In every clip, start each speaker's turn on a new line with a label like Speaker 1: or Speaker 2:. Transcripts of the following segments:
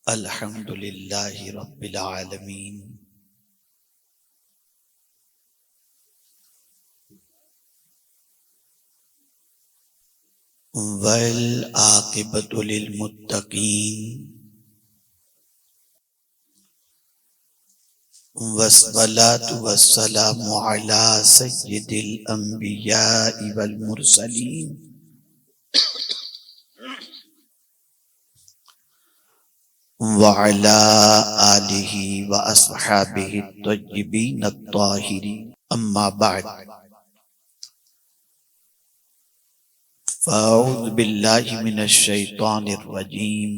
Speaker 1: الحمد للہ رب العالمین والعاقبۃ للمتقین والصلاة والسلام علی سید الانبیاء والمرسلین وعلى آلہ واصحابہ الطیبین الطاہرین اما بعد فاعوذ باللہ من الشیطان الرجیم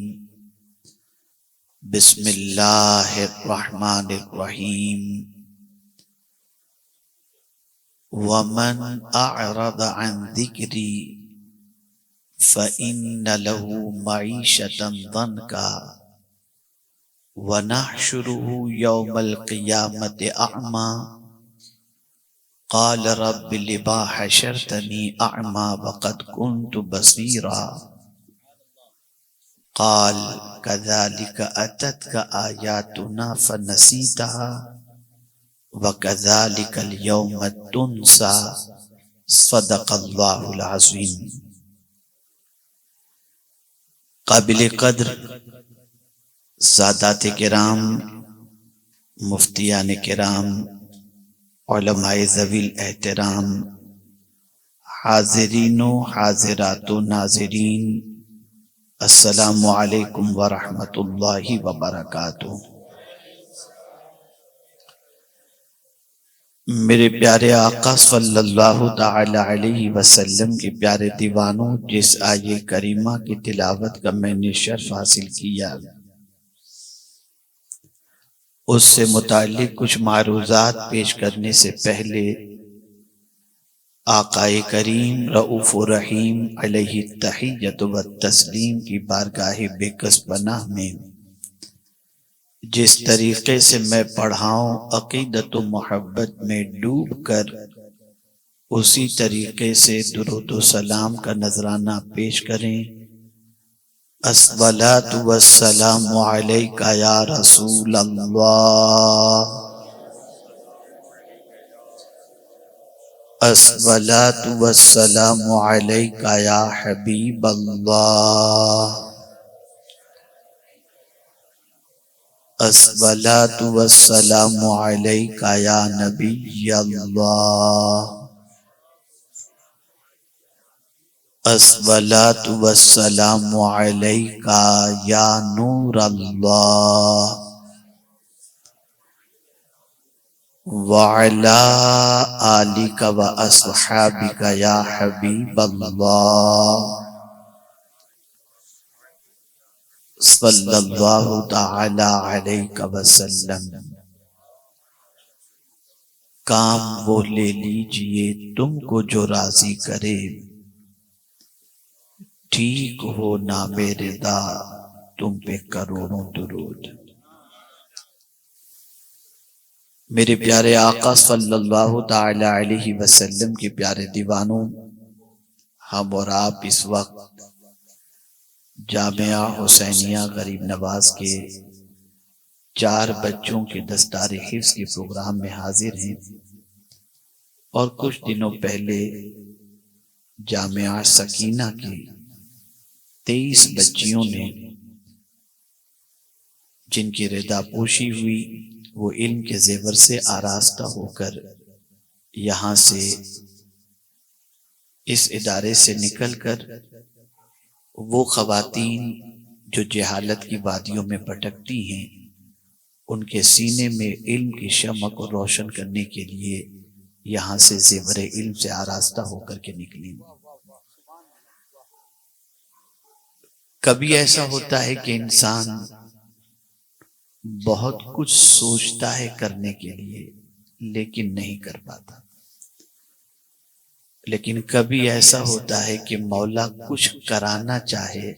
Speaker 1: بسم اللہ الرحمن الرحیم ومن اعرض عن ذکری فإن له معیشة ضنکا وَنَحْشُرُهُ يَوْمَ الْقِيَامَةِ أَعْمَى قَالَ رَبِّ لِمَ حَشَرْتَنِي أَعْمَى وَقَدْ كُنْتُ بَصِيرًا قَالَ كَذَلِكَ أَتَتْكَ آيَاتُنَا فَنَسِيتَهَا وَكَذَلِكَ الْيَوْمَ تُنْسَى صدق اللہ العظیم۔ قابل قدر سادات کرام، مفتیان کرام، علماء ذوی الاحترام، حاضرین و حاضرات و ناظرین، السلام علیکم ورحمۃ اللہ وبرکاتہ۔ میرے پیارے آقا صلی اللہ تعالی علیہ وسلم کے پیارے دیوانوں، جس آیہ کریمہ کی تلاوت کا میں نے شرف حاصل کیا، اس سے متعلق کچھ معروضات پیش کرنے سے پہلے آقا کریم رؤوف رحیم علیہ التحیۃ والتسلیم کی بارگاہ بے کس پناہ میں جس طریقے سے میں پڑھاؤں عقیدت و محبت میں ڈوب کر اسی طریقے سے درود و سلام کا نذرانہ پیش کریں۔ الصلاۃ والسلام علیک یا رسول اللہ، الصلاۃ والسلام علیک یا حبیب اللہ، الصلاۃ والسلام علیک یا نبی اللہ، الصلاۃ والسلام علیک یا نور اللہ، وعلی آلک واصحابک یا حبیب اللہ، صلی اللہ تعالی علیہ وسلم۔ کام وہ لے لیجئے تم کو جو راضی کرے، ٹھیک ہو نام رضا تم پہ کروڑوں درود۔ میرے پیارے آقا صلی اللہ تعالی علیہ وسلم کے پیارے دیوانوں، ہم اور آپ اس وقت جامعہ حسینیہ غریب نواز کے 4 بچوں کے دستار حفظ کے پروگرام میں حاضر ہیں، اور کچھ دنوں پہلے جامعہ سکینہ کی 23 بچیوں نے جن کی رضا پوشی ہوئی، وہ علم کے زیور سے آراستہ ہو کر یہاں سے اس ادارے سے نکل کر وہ خواتین جو جہالت کی وادیوں میں بھٹکتی ہیں، ان کے سینے میں علم کی شمع کو روشن کرنے کے لیے یہاں سے زیور علم سے آراستہ ہو کر کے نکلی۔ کبھی ایسا ہوتا ہے کہ انسان بہت کچھ سوچتا ہے کرنے کے لیے لیکن نہیں کر پاتا، لیکن کبھی ایسا ہوتا ہے کہ مولا کچھ کرانا چاہے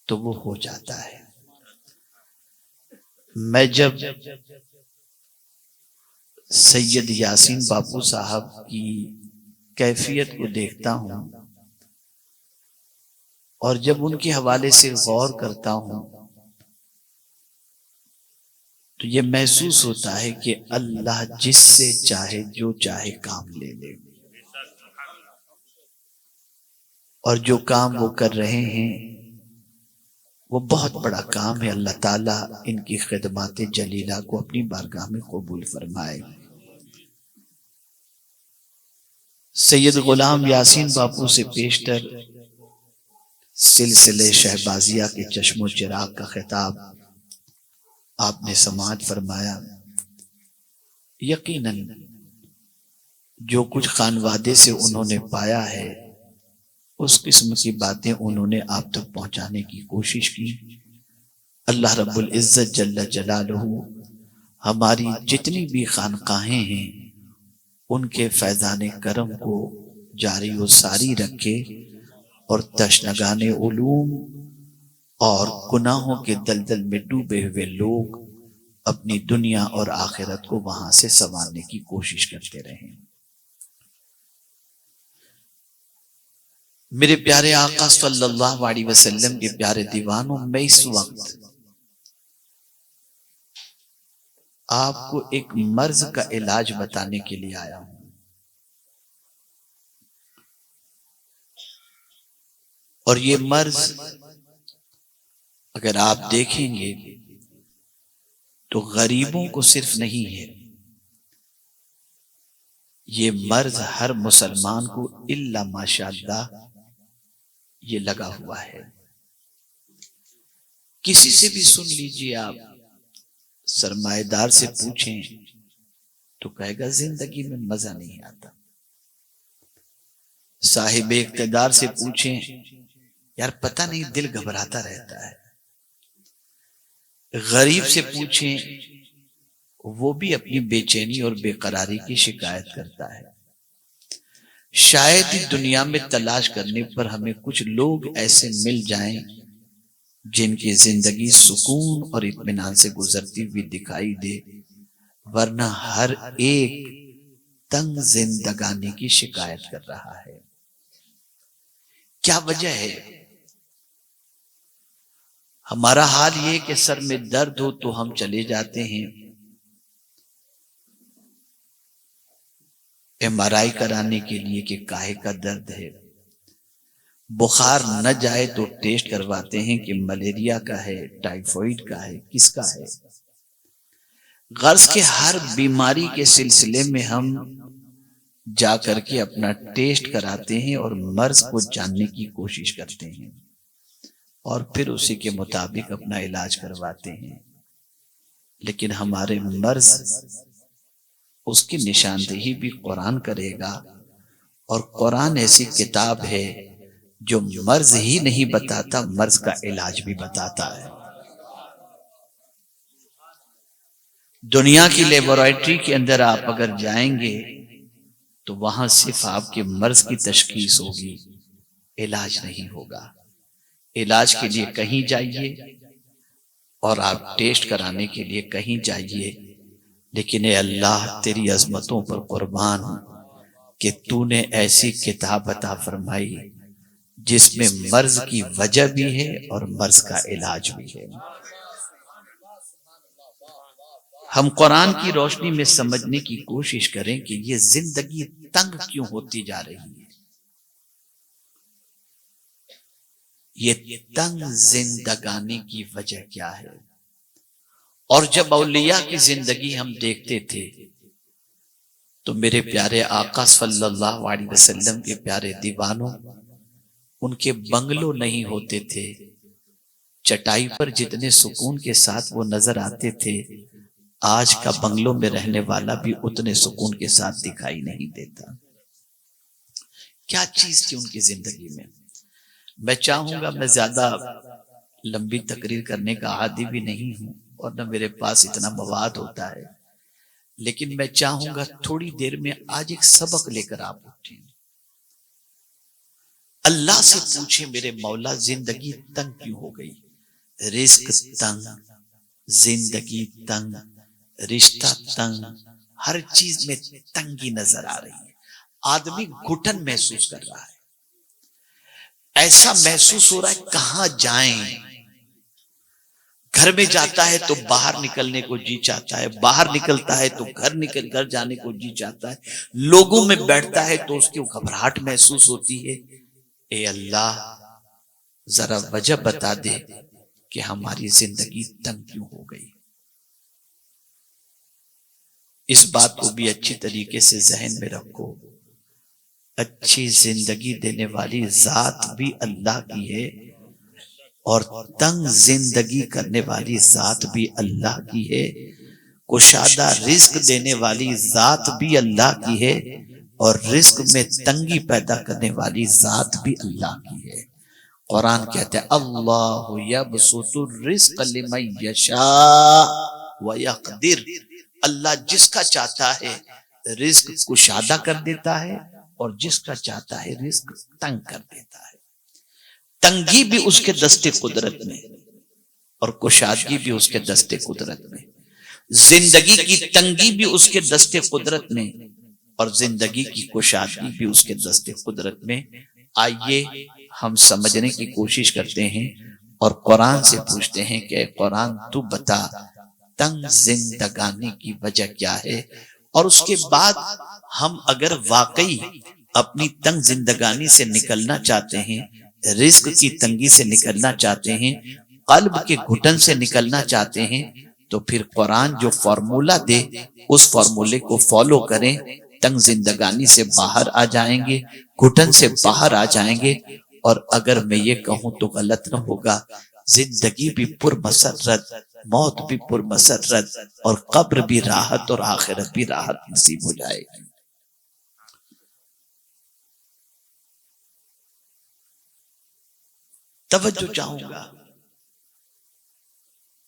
Speaker 1: تو وہ ہو جاتا ہے۔ میں جب سید یاسین باپو صاحب کی کیفیت کو دیکھتا ہوں اور جب ان کے حوالے سے غور کرتا ہوں تو یہ محسوس ہوتا ہے کہ اللہ جس سے چاہے جو چاہے کام لے لے، اور جو کام وہ کر رہے ہیں وہ بہت بڑا کام ہے۔ اللہ تعالیٰ ان کی خدمات جلیلہ کو اپنی بارگاہ میں قبول فرمائے۔ سید غلام یاسین باپو سے پیشتر سلسلے شہبازیہ کے چشم و چراغ کا خطاب آپ نے سماعت فرمایا۔ یقیناً جو کچھ خانوادے سے انہوں نے پایا ہے اس قسم کی باتیں انہوں نے آپ تک پہنچانے کی کوشش کی۔ اللہ رب العزت جل جلالہ ہماری جتنی بھی خانقاہیں ہیں ان کے فیضان کرم کو جاری و ساری رکھے، اور تشنگان علوم اور گناہوں کے دلدل میں ڈوبے ہوئے لوگ اپنی دنیا اور آخرت کو وہاں سے سنوارنے کی کوشش کرتے رہیں۔ میرے پیارے آقا صلی اللہ علیہ وسلم کے پیارے دیوانوں، میں اس وقت آپ کو ایک مرض کا علاج بتانے کے لیے آیا ہوں۔ اور یہ مرض اگر آپ دیکھیں گے تو غریبوں کو صرف نہیں ہے، یہ مرض ہر مسلمان کو الا ماشاءاللہ یہ لگا ہوا ہے۔ کسی سے بھی سن لیجئے آپ، سرمایہ دار سے پوچھیں تو کہے گا زندگی میں مزہ نہیں آتا۔ صاحب اقتدار سے پوچھیں، یار پتہ نہیں دل گھبراتا رہتا ہے۔ غریب سے پوچھیں، وہ بھی اپنی بے چینی اور بے قراری کی شکایت کرتا ہے۔ شاید ہی دنیا میں تلاش کرنے پر ہمیں کچھ لوگ ایسے مل جائیں جن کی زندگی سکون اور اطمینان سے گزرتی ہوئی دکھائی دے، ورنہ ہر ایک تنگ زندگانی کی شکایت کر رہا ہے۔ کیا وجہ ہے؟ ہمارا حال یہ کہ سر میں درد ہو تو ہم چلے جاتے ہیں MRI کرانے کے لیے کہ کاہے کا درد ہے۔ بخار نہ جائے تو ٹیسٹ کرواتے ہیں کہ ملیریا کا ہے، ٹائیفائیڈ کا ہے، کس کا ہے۔ غرض کہ ہر بیماری کے سلسلے میں ہم جا کر کے اپنا ٹیسٹ کراتے ہیں اور مرض کو جاننے کی کوشش کرتے ہیں، اور پھر اسی کے مطابق اپنا علاج کرواتے ہیں۔ لیکن ہمارے مرض اس کی نشاندہی بھی قرآن کرے گا، اور قرآن ایسی کتاب ہے جو مرض ہی نہیں بتاتا، مرض کا علاج بھی بتاتا ہے۔ دنیا کی لیبارٹری کے اندر آپ اگر جائیں گے تو وہاں صرف آپ کے مرض کی تشخیص ہوگی، علاج نہیں ہوگا۔ علاج کے لیے کہیں جائیے اور آپ ٹیسٹ کرانے کے لیے کہیں جائیے، لیکن اے اللہ تیری عظمتوں پر قربان کہ تو نے ایسی کتاب عطا فرمائی جس میں مرض کی وجہ بھی ہے اور مرض کا علاج بھی ہے۔ ہم قرآن کی روشنی میں سمجھنے کی کوشش کریں کہ یہ زندگی تنگ کیوں ہوتی جا رہی ہے، یہ تنگ زندگانی کی وجہ کیا ہے۔ اور جب اولیاء کی زندگی ہم دیکھتے تھے تو میرے پیارے آقا صلی اللہ علیہ وسلم کے پیارے دیوانوں، ان کے بنگلوں نہیں ہوتے تھے، چٹائی پر جتنے سکون کے ساتھ وہ نظر آتے تھے، آج کا بنگلوں میں رہنے والا بھی اتنے سکون کے ساتھ دکھائی نہیں دیتا۔ کیا چیز تھی ان کی زندگی میں؟ میں چاہوں گا، میں زیادہ لمبی تقریر کرنے کا عادی بھی نہیں ہوں اور نہ میرے پاس اتنا مواد ہوتا ہے، لیکن میں چاہوں گا تھوڑی دیر میں آج ایک سبق لے کر آپ اٹھیں، اللہ سے پوچھیں میرے مولا زندگی تنگ کیوں ہو گئی؟ رزق تنگ، زندگی تنگ، رشتہ تنگ، ہر چیز میں تنگی نظر آ رہی ہے۔ آدمی گھٹن محسوس کر رہا ہے، ایسا محسوس ہو رہا ہے کہاں جائیں، گھر میں جاتا ہے تو باہر نکلنے کو جی چاہتا ہے، باہر نکلتا ہے تو گھر جانے کو جی چاہتا ہے، لوگوں میں بیٹھتا ہے تو اس کی گھبراہٹ محسوس ہوتی ہے۔ اے اللہ ذرا وجہ بتا دے کہ ہماری زندگی تنگ کیوں ہو گئی۔ اس بات کو بھی اچھی طریقے سے ذہن میں رکھو، اچھی زندگی دینے والی ذات بھی اللہ کی ہے، اور تنگ زندگی کرنے والی ذات بھی اللہ کی ہے، کشادہ رزق دینے والی ذات بھی اللہ کی ہے، اور رزق میں تنگی پیدا کرنے والی ذات بھی اللہ کی ہے۔ قرآن کہتے ہیں اللہ یبسط الرزق لمن یشاء ویقدر، اللہ جس کا چاہتا ہے رزق کشادہ کر دیتا ہے، اور جس کا چاہتا ہے رزق تنگ کر دیتا ہے۔ تنگی بھی اس کے دستے قدرت میں، اور کشادگی بھی اس کے دستے قدرت میں، زندگی کی تنگی بھی اس کے دستے قدرت میں، اور زندگی کی کشادگی بھی اس کے دستے قدرت میں۔ آئیے ہم سمجھنے کی کوشش کرتے ہیں اور قرآن سے پوچھتے ہیں کہ اے قرآن تو بتا تنگ زندگانی کی وجہ کیا ہے، اور اس کے بعد ہم اگر واقعی اپنی تنگ زندگانی سے نکلنا چاہتے ہیں، رزق کی تنگی سے نکلنا چاہتے ہیں، قلب کے گھٹن سے نکلنا چاہتے ہیں، تو پھر قرآن جو فارمولہ دے اس فارمولے کو فالو کریں، تنگ زندگانی سے باہر آ جائیں گے، گھٹن سے باہر آ جائیں گے۔ اور اگر میں یہ کہوں تو غلط نہ ہوگا، زندگی بھی پر مسرت، موت بھی پر مسرت، اور قبر بھی راحت اور آخرت بھی راحت نصیب ہو جائے گی۔ توجہ چاہوں گا،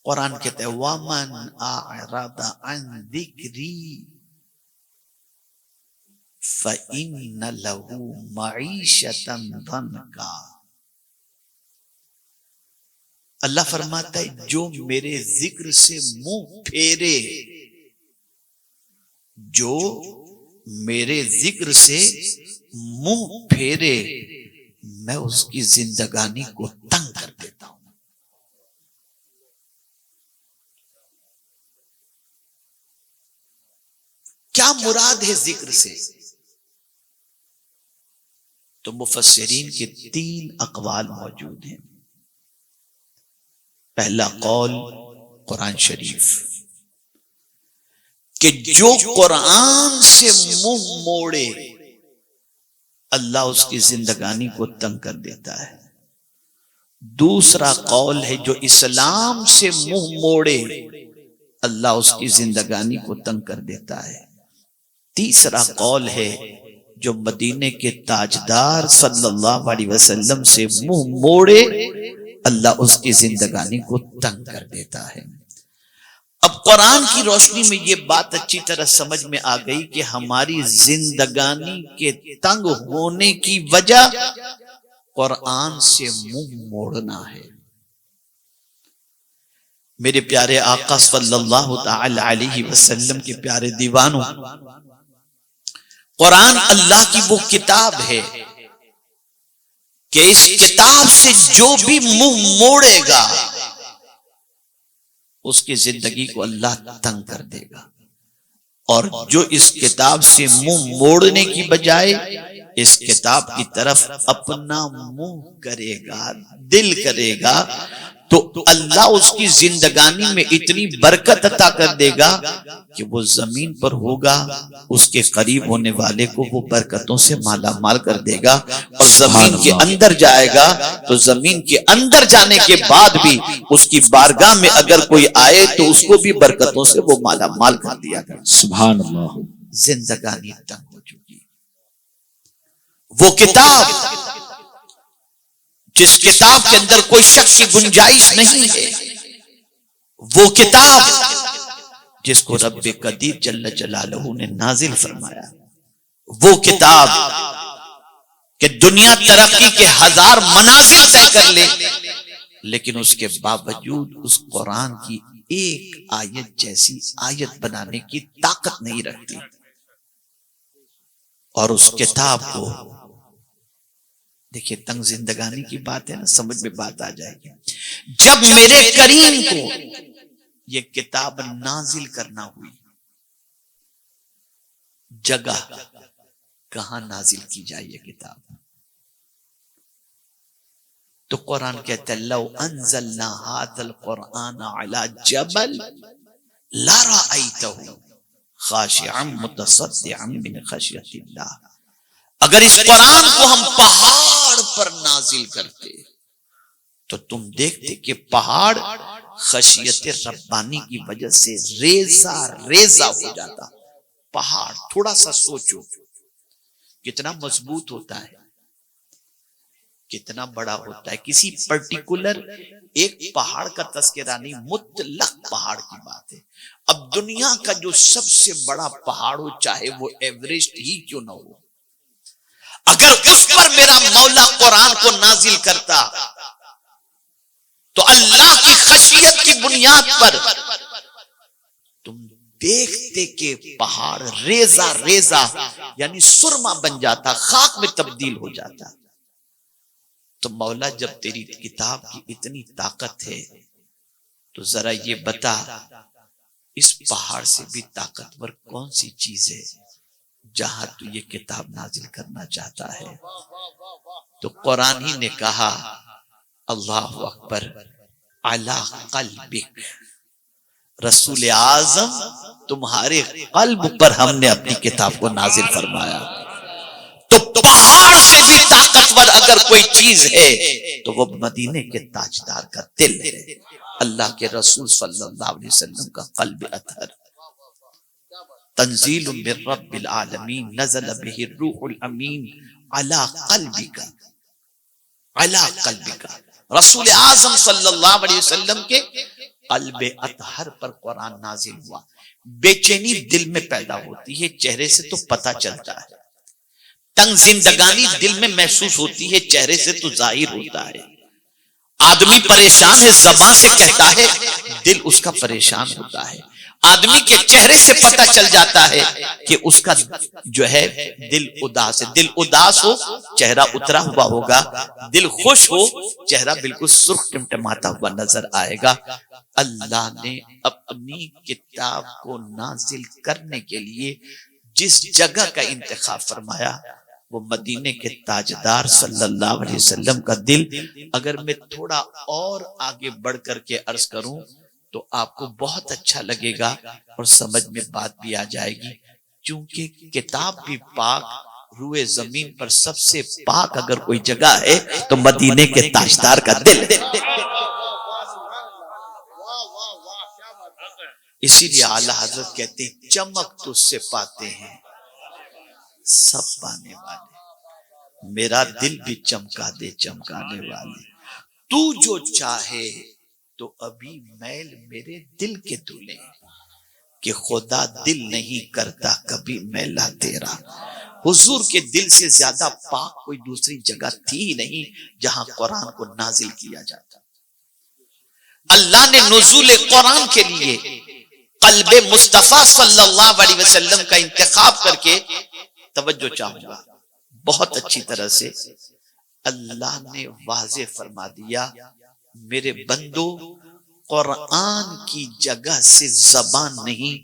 Speaker 1: قرآن کہتا ہے وَمَنْ أَعْرَضَ عَنْ ذِكْرِي فَإِنَّ لَهُ مَعِيشَةً ضَنْكًا۔ اللہ فرماتا ہے جو میرے ذکر سے منہ پھیرے، جو میرے ذکر سے منہ پھیرے، میں اس کی زندگانی کو تنگ کر دیتا ہوں۔ کیا مراد ہے ذکر سے؟ تو مفسرین کے 3 اقوال موجود ہیں۔ پہلا قول قرآن شریف، کہ جو قرآن سے منہ موڑے اللہ اس کی زندگانی کو تنگ کر دیتا ہے۔ دوسرا قول ہے جو اسلام سے منہ موڑے اللہ اس کی زندگانی کو تنگ کر دیتا ہے۔ تیسرا قول ہے جو مدینے کے تاجدار صلی اللہ علیہ وسلم سے منہ موڑے اللہ اس کی زندگانی کو تنگ کر دیتا ہے۔ اب قرآن کی روشنی میں یہ بات اچھی طرح سمجھ میں آ گئی کہ ہماری زندگانی کے تنگ ہونے کی وجہ قرآن سے منہ موڑنا ہے۔ میرے پیارے آقا صلی اللہ تعالی علیہ وسلم کے پیارے دیوانوں، قرآن اللہ کی وہ کتاب ہے کہ اس کتاب سے جو بھی منہ موڑے گا اس کی زندگی کو اللہ تنگ کر دے گا، اور جو اس کتاب سے منہ موڑنے کی بجائے اس کتاب کی طرف اپنا منہ کرے گا، دل کرے گا، تو اللہ اس کی زندگانی میں اتنی برکت عطا کر دے گا کہ وہ زمین پر ہوگا، اس کے قریب ہونے والے کو وہ برکتوں سے مالا مال کر دے گا، اور زمین کے اندر جائے گا تو زمین کے اندر جانے کے بعد بھی اس کی بارگاہ میں اگر کوئی آئے تو اس کو بھی برکتوں سے وہ مالا مال کر دیا گا۔
Speaker 2: سبحان اللہ۔
Speaker 1: زندگانی تنگ ہو چکی، وہ کتاب جس کتاب کے اندر کوئی شک کی گنجائش نہیں ہے، وہ کتاب جس کو رب قدیر جل جلالہ نے نازل فرمایا، وہ کتاب کہ دنیا ترقی کے 1000 منازل طے کر لے لیکن اس کے باوجود اس قرآن کی ایک آیت جیسی آیت بنانے کی طاقت نہیں رکھتی، اور اس کتاب کو دیکھیے تنگ زندگانی کی بات ہے نا، سمجھ میں بات آ جائے گی. جب میرے کریم کو یہ کتاب نازل کرنا ہوئی، جگہ کہاں نازل کی جائے یہ کتاب؟ تو قرآن کہتا ہے لو انزلنا هذا القرآن على جبل لرأيته خاشعا متصدعا من خشیۃ اللہ. اگر اس قرآن کو ہم پہاڑ پر نازل کرتے تو تم دیکھتے کہ پہاڑ خشیت ربانی کی وجہ سے ریزہ ریزہ ہو جاتا. پہاڑ تھوڑا سا سوچو کتنا مضبوط ہوتا ہے، کتنا بڑا ہوتا ہے. کسی پرٹیکولر ایک پہاڑ کا تذکرہ نہیں، مطلق پہاڑ کی بات ہے. اب دنیا کا جو سب سے بڑا پہاڑ ہو، چاہے وہ ایوریسٹ ہی کیوں نہ ہو، اگر اس پر میرا مولا قرآن کو نازل کرتا تو اللہ کی خشیت کی بنیاد پر تم دیکھتے کہ پہاڑ ریزہ ریزہ یعنی سرما بن جاتا، خاک میں تبدیل ہو جاتا. تو مولا جب تیری کتاب کی اتنی طاقت ہے تو ذرا یہ بتا اس پہاڑ سے بھی طاقتور کون سی چیز ہے جہاں تو یہ کتاب نازل کرنا چاہتا ہے. تو قرآن ہی نے کہا اللہ اکبر علی قلبک، رسول اعظم تمہارے قلب پر ہم نے اپنی کتاب کو نازل فرمایا. تو پہاڑ سے بھی طاقتور اگر کوئی چیز ہے تو وہ مدینے کے تاجدار کا دل ہے، اللہ کے رسول صلی اللہ علیہ وسلم کا قلب اطہر. تنزیل من رب العالمین نزل به الروح الامین علی قلبک، علی قلبک. رسول اعظم صلی اللہ علیہ وسلم کے قلب اطہر پر قرآن نازل ہوا. بے چینی دل میں پیدا ہوتی ہے، چہرے سے تو پتہ چلتا ہے. تنگ زندگانی دل میں محسوس ہوتی ہے، چہرے سے تو ظاہر ہوتا ہے. آدمی پریشان ہے، زبان سے کہتا ہے، دل اس کا پریشان ہوتا ہے. آدمی کے چہرے سے پتہ چل جاتا ہے کہ اس کا جو ہے دل اداس ہے. دل اداس ہو چہرہ اترا ہوا ہوگا، دل خوش ہو چہرہ بالکل سرخ ٹمٹماتا ہوا نظر آئے گا. اللہ نے اپنی کتاب کو نازل کرنے کے لیے جس جگہ کا انتخاب فرمایا وہ مدینے کے تاجدار صلی اللہ علیہ وسلم کا دل. اگر میں تھوڑا اور آگے بڑھ کر کے عرض کروں تو آپ کو بہت اچھا لگے گا اور سمجھ میں بات بھی آ جائے گی. چونکہ کتاب بھی پاک، روئے زمین پر سب سے پاک اگر کوئی جگہ ہے تو مدینے کے تاجدار کا دل ہے. اسی لیے اعلیٰ حضرت کہتے ہیں چمک تجھ سے پاتے ہیں سب پانے والے، میرا دل بھی چمکا دے چمکانے والے. تو جو چاہے تو ابھی میل میرے دل کے دھلے، کہ خدا دل نہیں کرتا کبھی میلا تیرا. حضور کے دل سے زیادہ پاک کوئی دوسری جگہ تھی ہی نہیں جہاں قرآن کو نازل کیا جاتا. اللہ نے نزول قرآن کے لیے قلب مصطفیٰ صلی اللہ علیہ وسلم کا انتخاب کر کے، توجہ چاہوں گا بہت اچھی طرح سے، اللہ نے واضح فرما دیا میرے بندو قرآن کی جگہ سے زبان نہیں،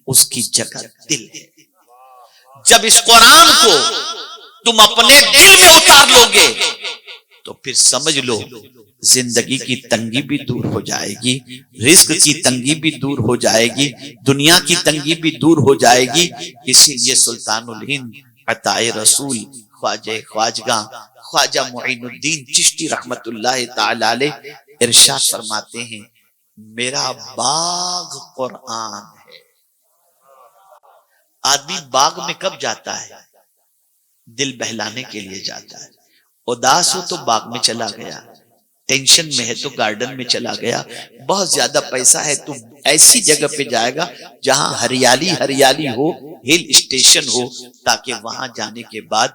Speaker 1: اس کی جگہ دل ہے. جب اس قرآن کو تم اپنے دل میں اتار لو گے تو پھر سمجھ لو زندگی کی تنگی بھی دور ہو جائے گی، رزق کی تنگی بھی دور ہو جائے گی، دنیا کی تنگی بھی دور ہو جائے گی. اسی لیے سلطان الہند عطائے رسول خواجہ خواجہ معین الدین چشتی رحمت اللہ تعالی علیہ ارشاد فرماتے ہیں میرا باغ قرآن ہے. آدمی باغ میں کب جاتا ہے؟ دل بہلانے کے لیے جاتا ہے. اداس ہو تو باغ میں چلا گیا، ٹینشن میں ہے تو گارڈن میں چلا گیا، بہت زیادہ پیسہ ہے تو ایسی جگہ پہ جائے گا جہاں ہریالی ہریالی ہو، ہل اسٹیشن ہو، تاکہ وہاں جانے کے بعد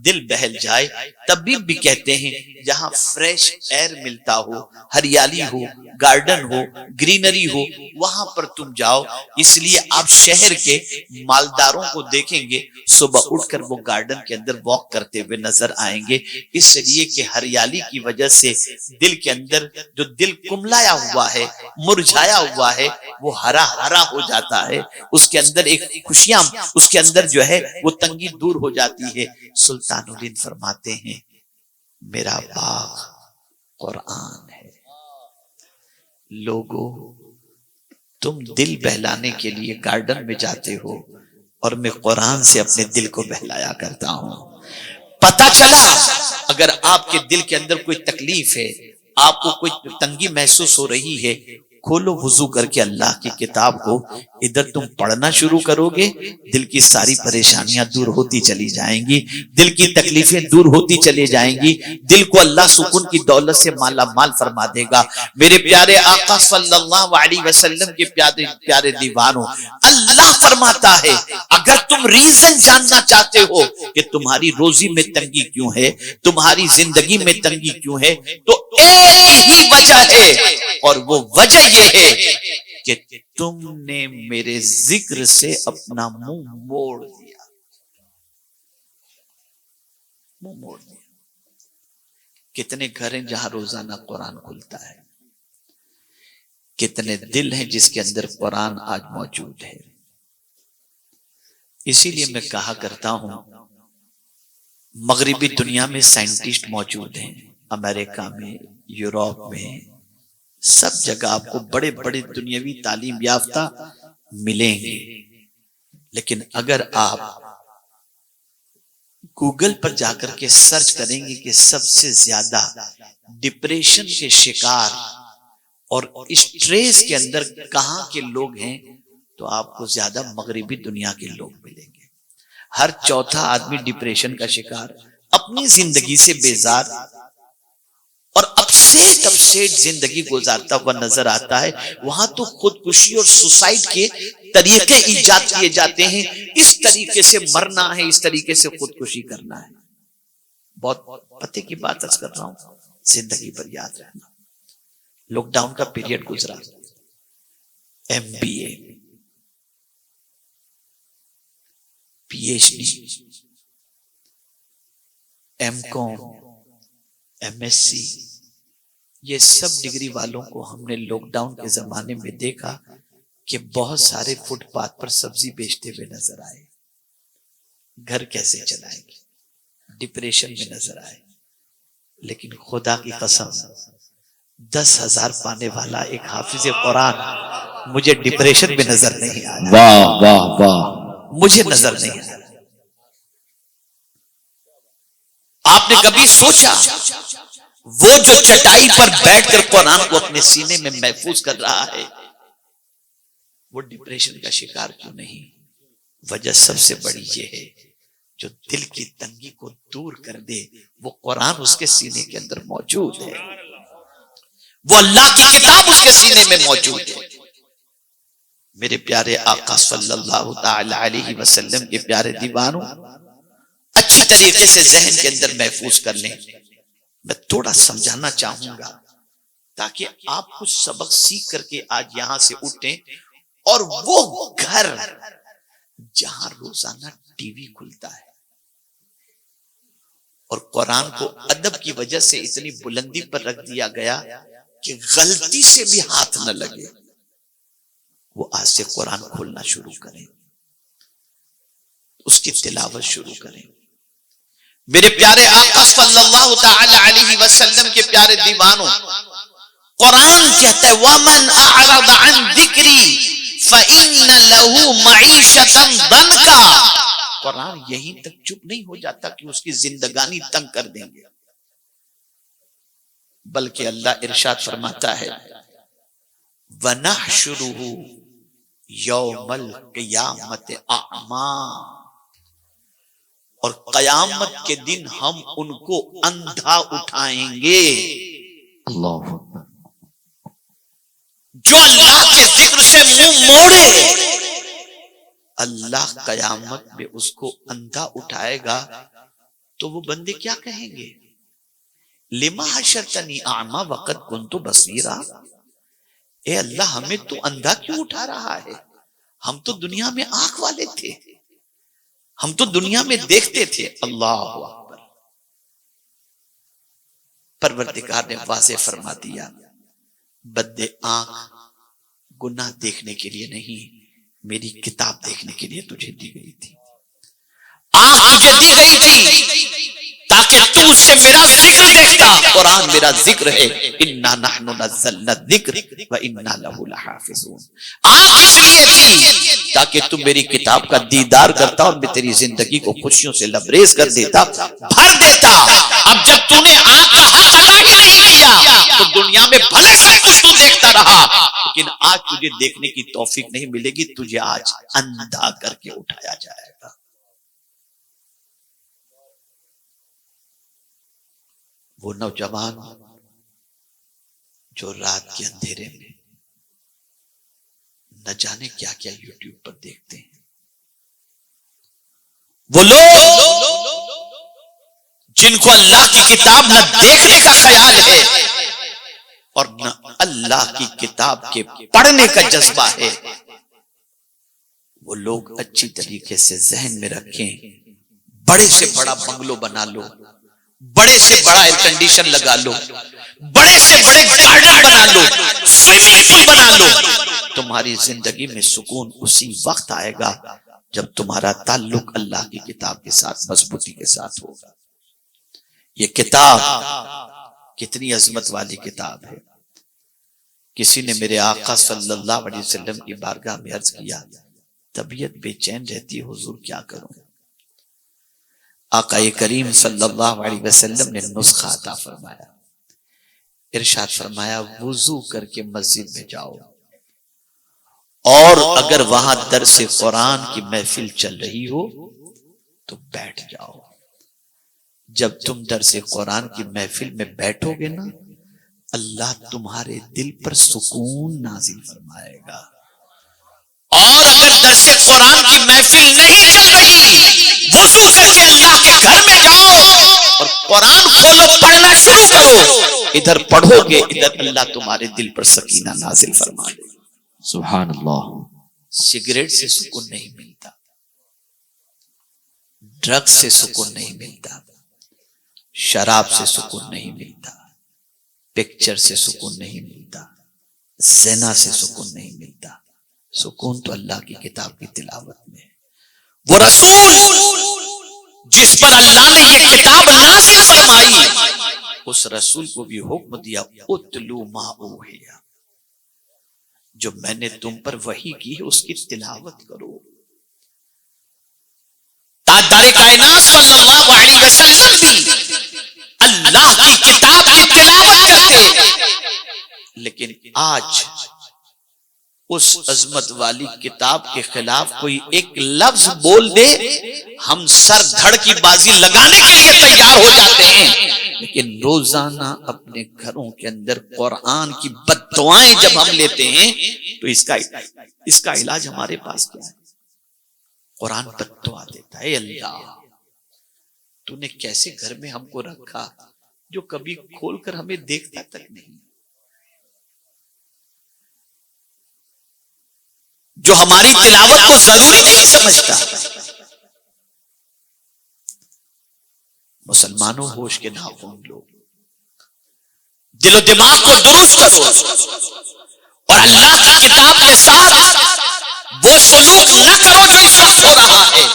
Speaker 1: دل بہل جائے۔ طبیب بھی کہتے ہیں جہاں فریش ایئر ملتا ہو، ہریالی ہو، گارڈن ہو، گرینری ہو، وہاں پر تم جاؤ۔ اس لیے آپ شہر کے مالداروں کو دیکھیں گے صبح اٹھ کر وہ گارڈن کے اندر واک کرتے ہوئے نظر آئیں گے، اس لیے کہ ہریالی کی وجہ سے دل کے اندر جو دل کملایا ہوا ہے، مرجھایا ہوا ہے، وہ ہرا ہرا ہو جاتا ہے، اس کے اندر ایک خوشیاں، اس کے اندر جو ہے وہ تنگی دور ہو جاتی ہے۔ سلطان الہند فرماتے ہیں میرا باغ قرآن ہے۔ لوگوں، تم دل بہلانے کے لیے گارڈن میں جاتے ہو اور میں قرآن سے اپنے دل کو بہلایا کرتا ہوں۔ پتہ چلا اگر آپ کے دل کے اندر کوئی تکلیف ہے، آپ کو کوئی تنگی محسوس ہو رہی ہے، کھولو وضو کر کے اللہ کی کتاب کو، ادھر تم پڑھنا شروع کرو گے، دل کی ساری پریشانیاں دور ہوتی چلی جائیں گی، دل کی تکلیفیں دور ہوتی چلی جائیں گی، دل کو اللہ سکون کی دولت سے مالا مال فرما دے گا۔ میرے پیارے آقا صلی اللہ علیہ وسلم کے پیارے پیارے دیوانوں، اللہ فرماتا ہے اگر تم ریزن جاننا چاہتے ہو کہ تمہاری روزی میں تنگی کیوں ہے، تمہاری زندگی میں تنگی کیوں ہے، تو ایک ہی وجہ ہے، اور وہ وجہ یہ ہے کہ تم نے میرے ذکر سے اپنا منہ موڑ دیا، منہ موڑ دیا۔ کتنے گھر ہیں جہاں روزانہ قرآن کھلتا ہے، کتنے دل ہیں جس کے اندر قرآن آج موجود ہے۔ اسی لیے میں کہا کرتا ہوں مغربی دنیا میں سائنٹسٹ موجود ہیں، امریکہ میں، یورپ میں، سب جگہ آپ کو بڑے بڑے دنیاوی تعلیم یافتہ ملیں گے، لیکن اگر آپ گوگل پر جا کر کے سرچ کریں گے کہ سب سے زیادہ ڈپریشن کے شکار اور اسٹریس کے اندر کہاں کے لوگ ہیں، تو آپ کو زیادہ مغربی دنیا کے لوگ ملیں گے۔ ہر چوتھا آدمی ڈپریشن کا شکار، اپنی زندگی سے بیزار اور اپسیٹ زندگی گزارتا ہوا نظر آتا ہے۔ وہاں تو خودکشی اور سوسائڈ کے طریقے ایجاد کیے جاتے ہیں، اس طریقے سے مرنا ہے، اس طریقے سے خودکشی کرنا ہے۔ بہت پتے کی بات عرض کر رہا ہوں، زندگی پر یاد رہنا۔ لاک ڈاؤن کا پیریڈ گزرا، MBA، PhD، M.Com، MSc، یہ سب ڈگری والوں کو ہم نے لاک ڈاؤن کے زمانے میں دیکھا کہ بہت سارے فٹ پاتھ پر سبزی بیچتے ہوئے نظر آئے۔ گھر کیسے چلائیں گے، ڈپریشن میں نظر آئے۔ لیکن خدا کی قسم 10,000 پانے والا ایک حافظ قرآن مجھے ڈپریشن میں نظر نہیں آیا۔
Speaker 2: واہ واہ واہ،
Speaker 1: مجھے نظر نہیں آیا۔ آپ نے کبھی سوچا وہ جو چٹائی پر بیٹھ کر قرآن کو اپنے سینے میں محفوظ کر رہا ہے، وہ ڈپریشن کا شکار کیوں نہیں؟ وجہ سب سے بڑی یہ ہے، جو دل کی تنگی کو دور کر دے وہ قرآن اس کے سینے کے اندر موجود ہے، وہ اللہ کی کتاب اس کے سینے میں موجود ہے۔ میرے پیارے آقا صلی اللہ تعالی علیہ وسلم کے پیارے دیوانوں، اچھی طریقے سے ذہن کے اندر محفوظ کر لیں۔ میں تھوڑا سمجھانا چاہوں گا تاکہ آپ کچھ سبق سیکھ کر کے آج یہاں سے اٹھیں، اور وہ گھر جہاں روزانہ ٹی وی کھلتا ہے اور قرآن کو ادب کی وجہ سے اتنی بلندی پر رکھ دیا گیا کہ غلطی سے بھی ہاتھ نہ لگے، وہ آج سے قرآن کھولنا شروع کریں، اس کی تلاوت شروع کریں۔ میرے پیارے آقا صلی اللہ تعالی علیہ وسلم کے پیارے دیوانوں، قرآن کہتا ہے وَمَنْ أَعْرَضَ عَنْ ذِكْرِي فَإِنَّ لَهُ مَعِيشَةً ضَنْكَ۔ قرآن یہیں تک چپ نہیں ہو جاتا کہ اس کی زندگانی تنگ کر دیں گے، بلکہ اللہ ارشاد فرماتا ہے وَنَحْشُرُهُ يَوْمَ الْقِيَامَةِ أَعْمَى، اور قیامت کے دن ہم ان کو اندھا اٹھائیں گے۔
Speaker 2: اللہ،
Speaker 1: جو اللہ کے ذکر سے منہ موڑے اللہ قیامت میں اس کو اندھا اٹھائے گا تو وہ بندے کیا کہیں گے؟ لما حشرتنی اعمی وقد کنت بصیرا، اے اللہ ہمیں تو اندھا کیوں اٹھا رہا ہے؟ ہم تو دنیا میں آنکھ والے تھے، ہم تو دنیا میں دیکھتے تھے۔ اللہ اکبر۔ پروردگار نے واضح فرما دیا، بدے آنکھ گناہ دیکھنے کے لیے نہیں، میری کتاب دیکھنے کے لیے تجھے دی گئی تھی۔ آنکھ تجھے دی گئی تھی تاکہ تو اس سے میرا ذکر دیکھتا۔ قرآن میرا ذکر ہے، انا نحن نزلنا الذکر وانا له لحافظون۔ آنکھ اس لیے تھی تاکہ تو میری کتاب کا دیدار کرتا اور میں تیری زندگی کو خوشیوں سے لبریز کر دیتا، بھر دیتا۔ اب جب تو نے آنکھ کا حق ادا ہی نہیں کیا تو دنیا میں بھلے سب کچھ تو دیکھتا رہا، لیکن آج تجھے دیکھنے کی توفیق نہیں ملے گی، تجھے آج اندھا کر کے اٹھایا جائے گا۔ وہ نوجوان جو رات کے اندھیرے میں نہ جانے کیا کیا یوٹیوب پر دیکھتے ہیں، وہ لوگ جن کو اللہ کی کتاب نہ دیکھنے کا خیال ہے اور نہ اللہ کی کتاب کے پڑھنے کا جذبہ ہے، وہ لوگ اچھی طریقے سے ذہن میں رکھیں، بڑے سے بڑا بنگلو بنا لو، بڑے سے بڑا ایئر کنڈیشن لگا لو، بڑے سے بڑے گارڈن بنا لو، سوئمنگ پول بنا لو، تمہاری زندگی میں سکون اسی وقت آئے گا جب تمہارا تعلق اللہ کی کتاب کے ساتھ مضبوطی کے ساتھ ہوگا۔ یہ کتاب کتنی عظمت والی کتاب ہے۔ کسی نے میرے آقا صلی اللہ علیہ وسلم کی بارگاہ میں عرض کیا، طبیعت بے چین رہتی ہے حضور کیا کروں؟ آقا کریم صلی اللہ علیہ وسلم نے نسخہ عطا فرمایا، ارشاد فرمایا وضو کر کے مسجد میں جاؤ اور اگر وہاں درس قرآن کی محفل چل رہی ہو تو بیٹھ جاؤ۔ جب تم درس قرآن کی محفل میں بیٹھو گے نا، اللہ تمہارے دل پر سکون نازل فرمائے گا، اور اگر درس قرآن کی محفل نہیں چل رہی، وضو کر کے اللہ کے گھر میں جاؤ اور قرآن کھولو، پڑھنا شروع کرو، ادھر پڑھو گے ادھر اللہ تمہارے دل پر سکینہ نازل فرما دے۔ سبحان اللہ۔ سگریٹ سے سکون نہیں ملتا، ڈرگ سے سکون نہیں ملتا، شراب سے سکون نہیں ملتا، پکچر سے سکون نہیں ملتا، زنا سے سکون نہیں ملتا، سکون تو اللہ کی کتاب کی تلاوت میں۔ وہ رسول جس پر اللہ نے یہ کتاب نازل فرمائی، اس رسول کو بھی حکم دیا اتلو ما اوحی، جو میں نے تم پر وحی کی ہے اس کی تلاوت کرو۔ تاجدار کائنات صلی اللہ علیہ وسلم بھی اللہ کی کتاب کی تلاوت کرتے، لیکن آج اس عظمت والی کتاب کے خلاف کوئی ایک لفظ بول دے، ہم سر دھڑ کی بازی لگانے کے لیے تیار ہو جاتے ہیں، لیکن روزانہ اپنے گھروں کے اندر قرآن کی بد دعائیں جب ہم لیتے ہیں تو اس کا علاج ہمارے پاس کیا ہے؟ قرآن بد دعا دیتا ہے، اے اللہ تو نے کیسے گھر میں ہم کو رکھا جو کبھی کھول کر ہمیں دیکھتا تک نہیں، جو ہماری تلاوت کو ضروری نہیں سمجھتا۔ مسلمانوں ہوش کے ناخن لو، دل و دماغ کو درست کرو اور اللہ کی کتاب کے ساتھ وہ سلوک نہ کرو جو اس وقت ہو رہا ہے۔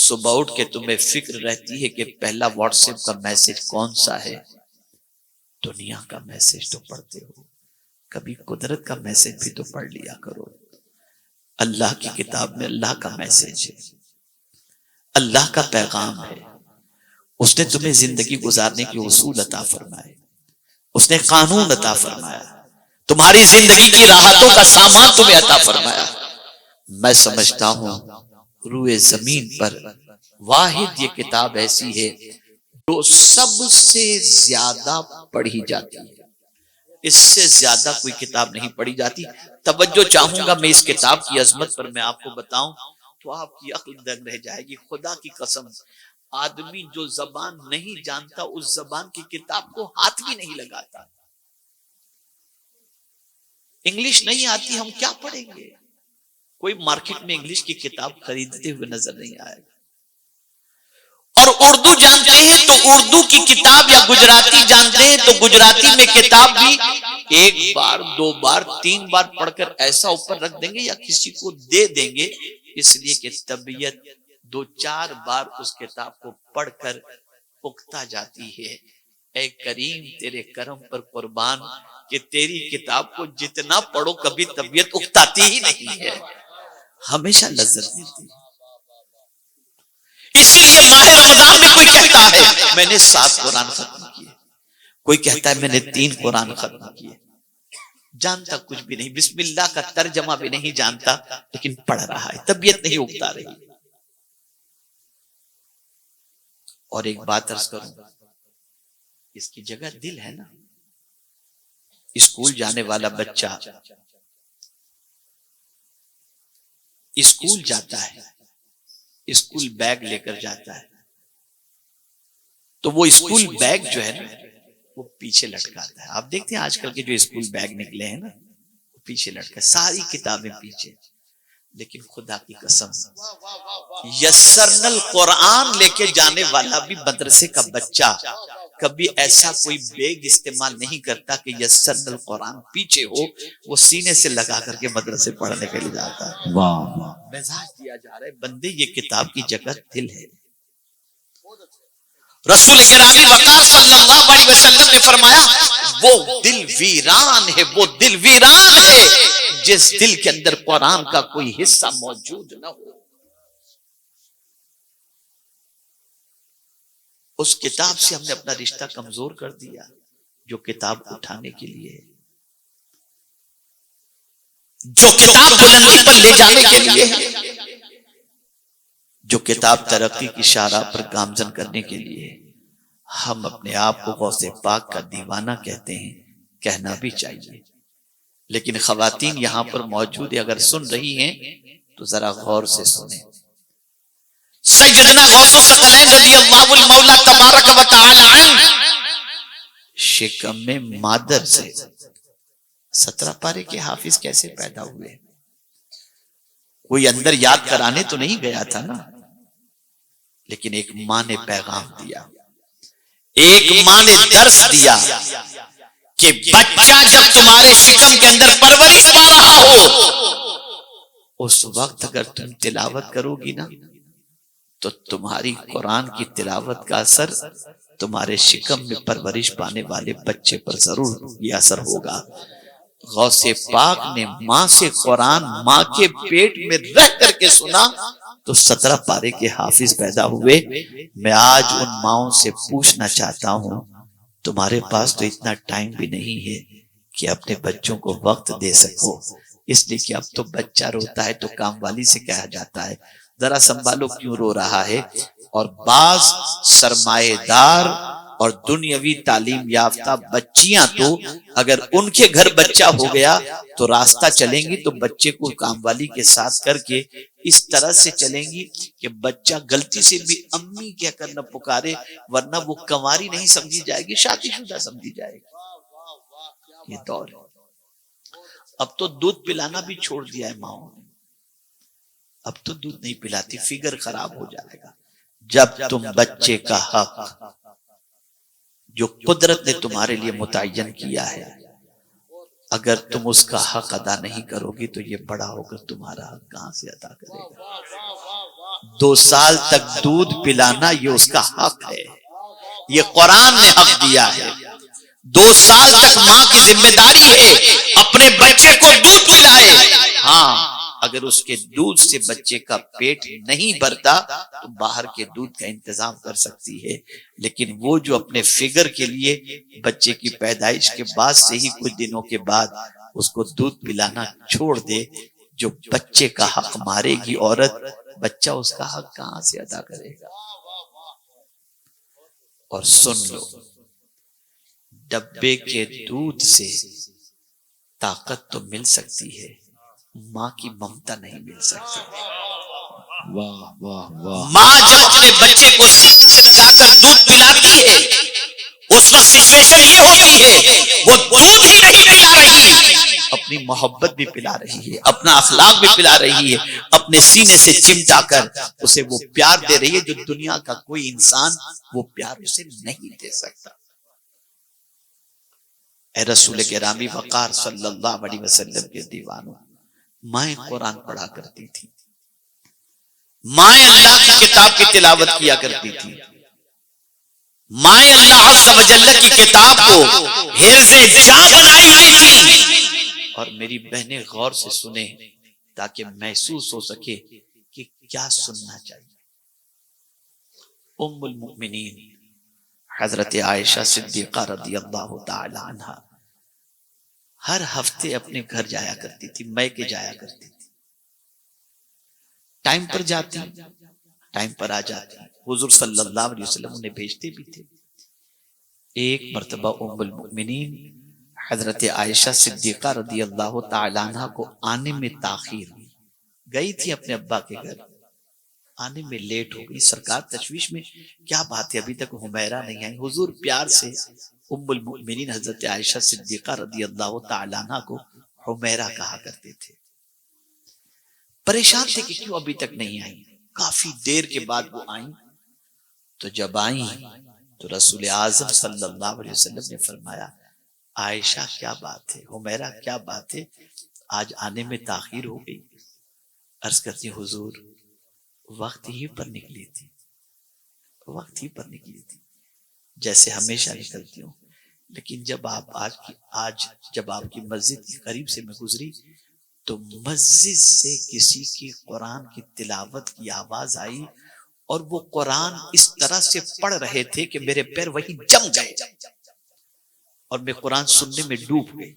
Speaker 1: صبح اٹھ کے تمہیں فکر رہتی ہے کہ پہلا واٹس ایپ کا میسج کون سا ہے، دنیا کا میسج تو پڑھتے ہو، کبھی قدرت کا میسج بھی تو پڑھ لیا کرو۔ اللہ کی کتاب میں اللہ کا میسج ہے، اللہ کا پیغام ہے، اس نے تمہیں زندگی گزارنے کی اصول عطا فرمائے، اس نے قانون عطا فرمایا، تمہاری زندگی کی راحتوں کا سامان تمہیں عطا فرمایا۔ میں سمجھتا ہوں روئے زمین پر واحد یہ کتاب ایسی ہے جو سب سے زیادہ پڑھی جاتی ہے، اس سے زیادہ کوئی کتاب نہیں پڑھی جاتی. توجہ چاہوں گا میں اس کتاب کی عظمت پر میں آپ کو بتاؤں تو آپ کی عقل دنگ رہ جائے گی. خدا کی قسم آدمی جو زبان نہیں جانتا اس زبان کی کتاب کو ہاتھ بھی نہیں لگاتا. انگلش نہیں آتی ہم کیا پڑھیں گے؟ کوئی مارکیٹ میں انگلش کی کتاب خریدتے ہوئے نظر نہیں آئے گا. اور اردو جانتے ہیں تو اردو کی کتاب یا گجراتی جانتے ہیں تو گجراتی میں کتاب بھی ایک بار دو بار تین بار پڑھ کر ایسا اوپر رکھ دیں گے یا کسی کو دے دیں گے، اس لیے کہ طبیعت دو چار بار اس کتاب کو پڑھ کر اکتا جاتی ہے. اے کریم تیرے کرم پر قربان کہ تیری کتاب کو جتنا پڑھو کبھی طبیعت اکتاتی ہی نہیں ہے، ہمیشہ لذت ملتی ہے. اسی لیے ماہ رمضان میں کوئی کہتا ہے میں نے 7 قرآن ختم کیے، کوئی کہتا ہے میں نے 3 قرآن ختم کیے، جانتا کچھ بھی نہیں، بسم اللہ کا ترجمہ بھی نہیں جانتا لیکن پڑھ رہا ہے، طبیعت نہیں اگتا رہی. اور ایک بات عرض کروں، اس کی جگہ دل ہے نا. اسکول جانے والا بچہ اسکول جاتا ہے، اسکول بیگ لے کر جاتا ہے تو وہ اسکول بیگ جو ہے نا وہ پیچھے لٹکاتا ہے. آپ دیکھتے ہیں آج کل کے جو اسکول بیگ نکلے ہیں نا وہ پیچھے لٹکا، ساری کتابیں پیچھے. لیکن خدا کی قسم یسرن القرآن لے کے جانے والا بھی مدرسے کا بچہ کبھی ایسا کوئی بیگ استعمال نہیں کرتا کہ یسرن القرآن پیچھے ہو، وہ سینے سے لگا کر کے مدرسے پڑھنے کے لیے جاتا ہے. مزاج دیا جا رہا ہے بندے یہ کتاب کی جگہ دل ہے. رسول گرامی وقار صلی اللہ علیہ وسلم نے فرمایا وہ دل ویران ہے، وہ دل ویران ہے جس دل کے اندر قرآن کا کوئی حصہ موجود نہ ہو. اس کتاب سے ہم نے اپنا رشتہ کمزور کر دیا جو کتاب اٹھانے کے لیے، جو کتاب بلندی پر لے جانے کے لیے ہے، جو کتاب ترقی کی شاہراہ پر گامزن کرنے کے لیے. ہم اپنے آپ کو غوث پاک کا دیوانہ کہتے ہیں، کہنا بھی چاہیے. لیکن خواتین یہاں پر موجود ہیں، اگر سن رہی ہیں تو ذرا غور سے سنیں. سیدنا غوث الثقلین رضی اللہ المولا تبارک و تعالی عنہ شکم میں مادر سے 17 پارے کے حافظ کیسے پیدا ہوئے؟ کوئی اندر یاد کرانے تو نہیں گیا تھا نا، لیکن ایک ماں نے پیغام دیا، ایک ماں نے درس دیا کہ بچہ جب تمہارے شکم کے اندر پرورش پا رہا ہو اس وقت اگر تم تلاوت کرو گی نا تو تمہاری قرآن کی تلاوت کا اثر تمہارے شکم میں پرورش پانے والے بچے پر ضرور یہ اثر ہوگا. غوث پاک نے ماں سے قرآن ماں کے پیٹ میں رہ کر کے سنا تو 17 پارے کے حافظ پیدا ہوئے. میں آج ان ماؤں سے پوچھنا چاہتا ہوں تمہارے پاس تو اتنا ٹائم بھی نہیں ہے کہ اپنے بچوں کو وقت دے سکو، اس لیے کہ اب تو بچہ روتا ہے تو کام والی سے کہا جاتا ہے ذرا سنبھالو کیوں رو رہا ہے. اور بعض سرمایہ دار اور دنیاوی تعلیم یافتہ بچیاں تو اگر ان کے گھر بچہ ہو گیا تو راستہ چلیں گی تو بچے کو کام والی کے ساتھ کر کے اس طرح سے چلیں گی کہ بچہ غلطی سے بھی امی کہہ کر نہ پکارے، ورنہ وہ کنواری نہیں سمجھی جائے گی، شادی شدہ سمجھی جائے گی. یہ دور ہے. اب تو دودھ پلانا بھی چھوڑ دیا ہے ماؤں نے، اب تو دودھ نہیں پلاتی، فگر خراب ہو جائے گا. جب تم بچے کا حق جو قدرت نے تمہارے لیے متعین کیا ہے اگر تم اس کا حق ادا نہیں کرو گی تو یہ بڑا ہو کر تمہارا حق کہاں سے ادا کرے گا؟ 2 سال تک دودھ پلانا یہ اس کا حق ہے، یہ قرآن نے حق دیا ہے. 2 سال تک ماں کی ذمہ داری ہے اپنے بچے کو دودھ پلائے. ہاں اگر اس کے دودھ سے بچے کا پیٹ نہیں بھرتا تو باہر کے دودھ کا انتظام کر سکتی ہے، لیکن وہ جو اپنے فگر کے لیے بچے کی پیدائش کے بعد سے ہی کچھ دنوں کے بعد اس کو دودھ پلانا چھوڑ دے، جو بچے کا حق مارے گی عورت، بچہ اس کا حق کہاں سے ادا کرے گا؟ اور سن لو، ڈبے کے دودھ سے طاقت تو مل سکتی ہے، ماں کی ممتا نہیں مل سکتی۔
Speaker 2: واہ واہ واہ۔
Speaker 1: ماں جب اپنے بچے کو سینے سے لگا کر دودھ پلاتی ہے، اس وقت سچویشن یہ ہوتی ہے وہ دودھ ہی نہیں پلا رہی، اپنی محبت بھی پلا رہی ہے، اپنا اخلاق بھی پلا رہی ہے، اپنے سینے سے چمٹا کر اسے وہ پیار دے رہی ہے جو دنیا کا کوئی انسان وہ پیار اسے نہیں دے سکتا۔ اے رسول گرامی وقار صلی اللہ علیہ وسلم کے دیوانوں، مائیں قرآن پڑھا کرتی تھی، مائیں اللہ کی کتاب کی تلاوت کیا کرتی تھی، مائیں اللہ عز و جل کی کتاب کو حرز جاں بنائی ہوئی تھی۔ اور میری بہنیں غور سے سنیں تاکہ محسوس ہو سکے کہ کیا سننا چاہیے۔ ام المؤمنین حضرت عائشہ صدیقہ رضی اللہ تعالی عنہ ہر ہفتے اپنے گھر جایا کرتی تھی، میکے جایا کرتی تھی، ٹائم پر جاتی، ٹائم پر آ جاتی، حضور صلی اللہ علیہ وسلم انہیں بھیجتے بھی تھے۔ ایک مرتبہ ام المؤمنین حضرت عائشہ صدیقہ رضی اللہ تعالی عنہ کو آنے میں تاخیر ہوئی، گئی تھی اپنے ابا کے گھر، آنے میں لیٹ ہو گئی، سرکار تشویش میں کیا بات ہے ابھی تک حمیرہ نہیں آئی۔ حضور پیار سے ام المؤمنین حضرت عائشہ صدیقہ رضی اللہ تعالی عنہ کو حمیرہ کہا کرتے تھے، پریشان تھے کہ کیوں ابھی تک نہیں آئی۔ کافی دیر کے بعد وہ آئیں، تو جب آئیں تو رسول اعظم صلی اللہ علیہ وسلم نے فرمایا عائشہ کیا بات ہے، حمیرہ کیا بات ہے، آج آنے میں تاخیر ہو گئی۔ عرض کرتی حضور وقت ہی پر نکلی تھی، وقت ہی پر نکلی تھی جیسے ہمیشہ نکلتی ہوں، لیکن جب آپ جب آپ کی مسجد کے قریب سے میں گزری تو مسجد سے کسی کی قرآن کی تلاوت کی آواز آئی، اور وہ قرآن اس طرح سے پڑھ رہے تھے کہ میرے پیر وہی جم گئے اور میں قرآن سننے میں ڈوب گئی،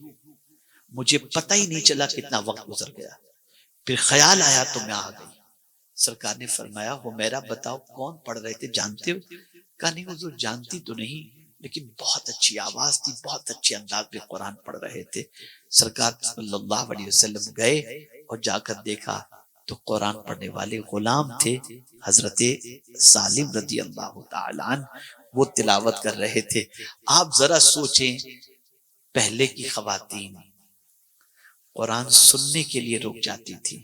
Speaker 1: مجھے پتہ ہی نہیں چلا کتنا وقت گزر گیا۔ پھر خیال آیا تو میں آ گئی۔ سرکار نے فرمایا حمیرہ بتاؤ کون پڑھ رہے تھے، جانتے ہو؟ کہا نہیں حضور جانتی تو نہیں، لیکن بہت اچھی آواز تھی، بہت اچھے انداز میں قرآن پڑھ رہے تھے۔ سرکار صلی اللہ علیہ وسلم گئے اور جا کر دیکھا تو قرآن پڑھنے والے غلام تھے، حضرت سالم رضی اللہ تعالی عنہ، وہ تلاوت کر رہے تھے۔ آپ ذرا سوچیں، پہلے کی خواتین قرآن سننے کے لیے رک جاتی تھی،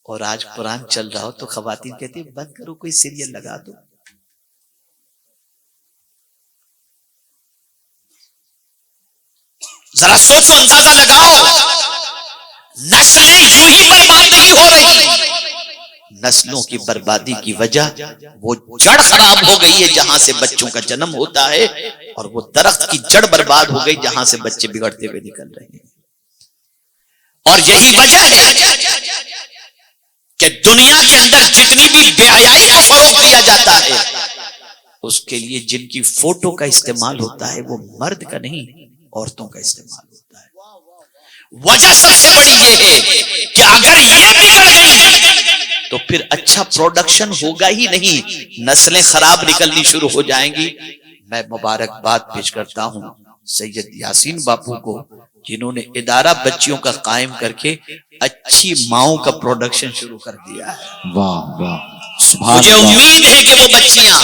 Speaker 1: اور آج قرآن چل رہا ہو تو خواتین کہتی ہیں بند کرو کوئی سیریل لگا دو۔ ذرا سوچو، اندازہ لگاؤ، نسلیں یوں ہی برباد نہیں ہو رہی، نسلوں کی بربادی کی وجہ وہ جڑ خراب ہو گئی ہے جہاں سے بچوں کا جنم ہوتا ہے، اور وہ درخت کی جڑ برباد ہو گئی جہاں سے بچے بگڑتے ہوئے نکل رہے ہیں۔ اور یہی وجہ ہے کہ دنیا کے اندر جتنی بھی بے حیائی کو فروغ دیا جاتا ہے، اس کے لیے جن کی فوٹو کا استعمال ہوتا ہے وہ مرد کا نہیں، عورتوں کا استعمال ہوتا ہے۔ وجہ سب سے بڑی یہ ہے کہ اگر یہ بگڑ گئی تو پھر اچھا پروڈکشن ہوگا ہی نہیں، نسلیں خراب نکلنی شروع ہو جائیں گی۔ میں مبارکباد پیش کرتا ہوں سید یاسین باپو کو، جنہوں نے ادارہ بچیوں کا قائم کر کے اچھی ماؤں کا پروڈکشن شروع کر دیا ہے۔
Speaker 2: واہ واہ،
Speaker 1: مجھے امید ہے کہ وہ بچیاں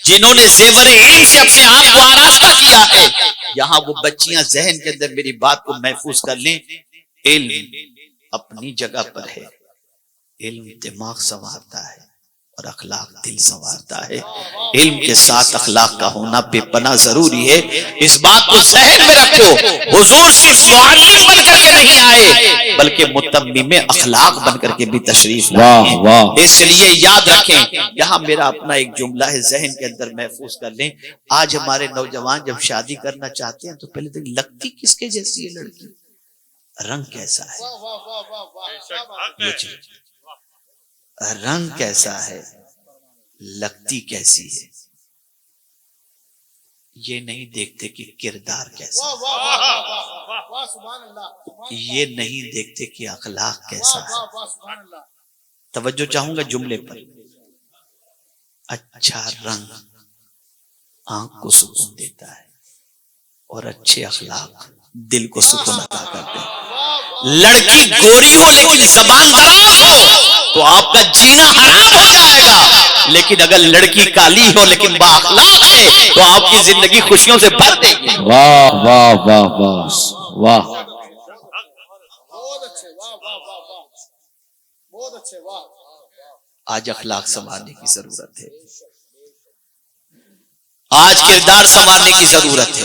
Speaker 1: جنہوں نے زیور علم سے اپنے آپ کو آراستہ کیا ہے، یہاں وہ بچیاں ذہن کے اندر میری بات کو محفوظ کر لیں، علم اپنی جگہ پر ہے، علم دماغ سنوارتا ہے اور اخلاق دل سنوارتا ہے، علم کے ساتھ اخلاق کا ہونا بے پناہ ضروری ہے۔ اس بات کو ذہن میں رکھو، حضور صرف معلم بن کر کے نہیں آئے بلکہ متمم اخلاق بن کر کے بھی تشریف لائے ہیں۔ اس لیے یاد رکھیں، یہاں میرا اپنا ایک جملہ ہے، ذہن کے اندر محفوظ کر لیں، آج ہمارے نوجوان جب شادی کرنا چاہتے ہیں تو پہلے تو لگتی کس کے جیسی ہے لڑکی، رنگ کیسا ہے، رنگ کیسا ہے، لگتی کیسی ہے، یہ نہیں دیکھتے کہ کردار کیسا ہے، یہ نہیں دیکھتے کہ اخلاق کیسا ہے۔ توجہ چاہوں گا جملے پر، اچھا رنگ آنکھ کو سکون دیتا ہے اور اچھے اخلاق دل کو سکون عطا کرتے ہیں. لڑکی گوری ہو لیکن زبان دراز ہو تو آپ کا جینا حرام ہو جائے گا، لیکن اگر لڑکی کالی ہو لیکن با اخلاق ہے تو آپ کی زندگی خوشیوں سے بھر دے گی.
Speaker 2: واہ واہ واہ واہ واہ.
Speaker 1: آج اخلاق سنوارنے کی ضرورت ہے، آج کردار سنوارنے کی ضرورت ہے،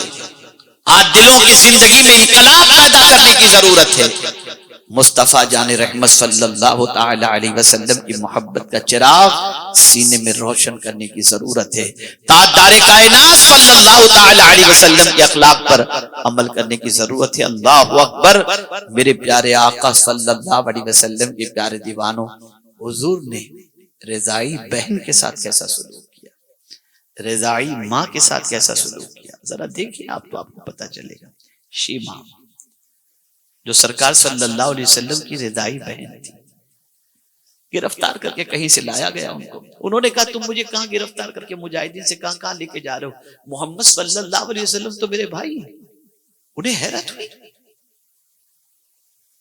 Speaker 1: آج دلوں کی زندگی میں انقلاب پیدا کرنے کی ضرورت ہے. مصطفیٰ جان رحمت صلی اللہ تعالی علیہ وسلم کی محبت کا چراغ سینے میں روشن کرنے کی ضرورت ہے. تاجدار کائنات صلی اللہ تعالی علیہ وسلم کے اخلاق پر عمل کرنے کی ضرورت ہے. اللہ اکبر. میرے پیارے آقا صلی اللہ علیہ وسلم کے پیارے دیوانوں، حضور نے رضائی بہن کے ساتھ کیسا سلوک کیا، رضائی ماں کے ساتھ کیسا سلوک کیا، ذرا دیکھیں آپ تو آپ کو پتہ چلے گا. شیما جو سرکار صلی اللہ علیہ وسلم کی رضائی بہن تھی، گرفتار کر کے کہیں سے لایا گیا ان کو. انہوں نے کہا تم مجھے کہاں گرفتار کر کے مجاہدین سے کہاں لے کے جا رہے ہو؟ محمد صلی اللہ علیہ وسلم تو میرے بھائی ہیں. انہیں حیرت ہوئی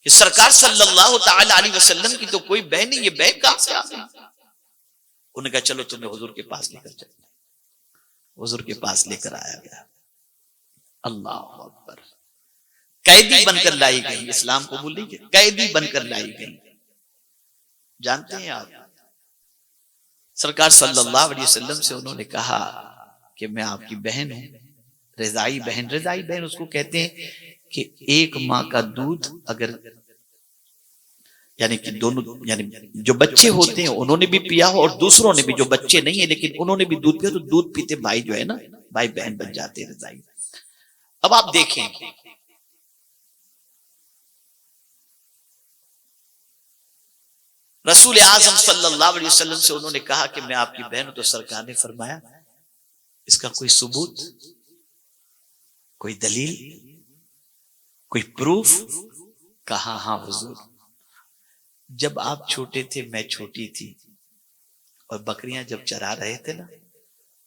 Speaker 1: کہ سرکار صلی اللہ تعالی علیہ وسلم کی تو کوئی بہن نہیں، یہ بہن کہاں سے آ گئی؟ انہوں نے کہا چلو تمہیں حضور کے پاس لے کر چلتے. حضور کے پاس لے کر آیا گیا. اللہ اکبر. قیدی بن کر لائی گئی، اسلام قبول نہیں کیا، قیدی بن کر لائی گئی. جانتے ہیں آپ سرکار صلی اللہ علیہ وسلم سے انہوں نے کہا کہ میں آپ کی بہن ہوں، رضائی بہن. رضائی بہن اس کو کہتے ہیں کہ ایک ماں کا دودھ اگر یعنی کہ دونوں یعنی جو بچے ہوتے ہیں انہوں نے بھی پیا ہو اور دوسروں نے بھی جو بچے نہیں ہیں لیکن انہوں نے بھی دودھ پیا تو دودھ پیتے بھائی جو ہے نا، بھائی بہن بن جاتے ہیں رضائی. اب آپ دیکھیں رسول اعظم صلی اللہ علیہ وسلم سے انہوں نے کہا کہ میں آپ کی بہن ہوں، تو سرکار نے فرمایا اس کا کوئی ثبوت، کوئی دلیل، کوئی پروف؟ کہا ہاں حضور، جب آپ چھوٹے تھے میں چھوٹی تھی اور بکریاں جب چرا رہے تھے نا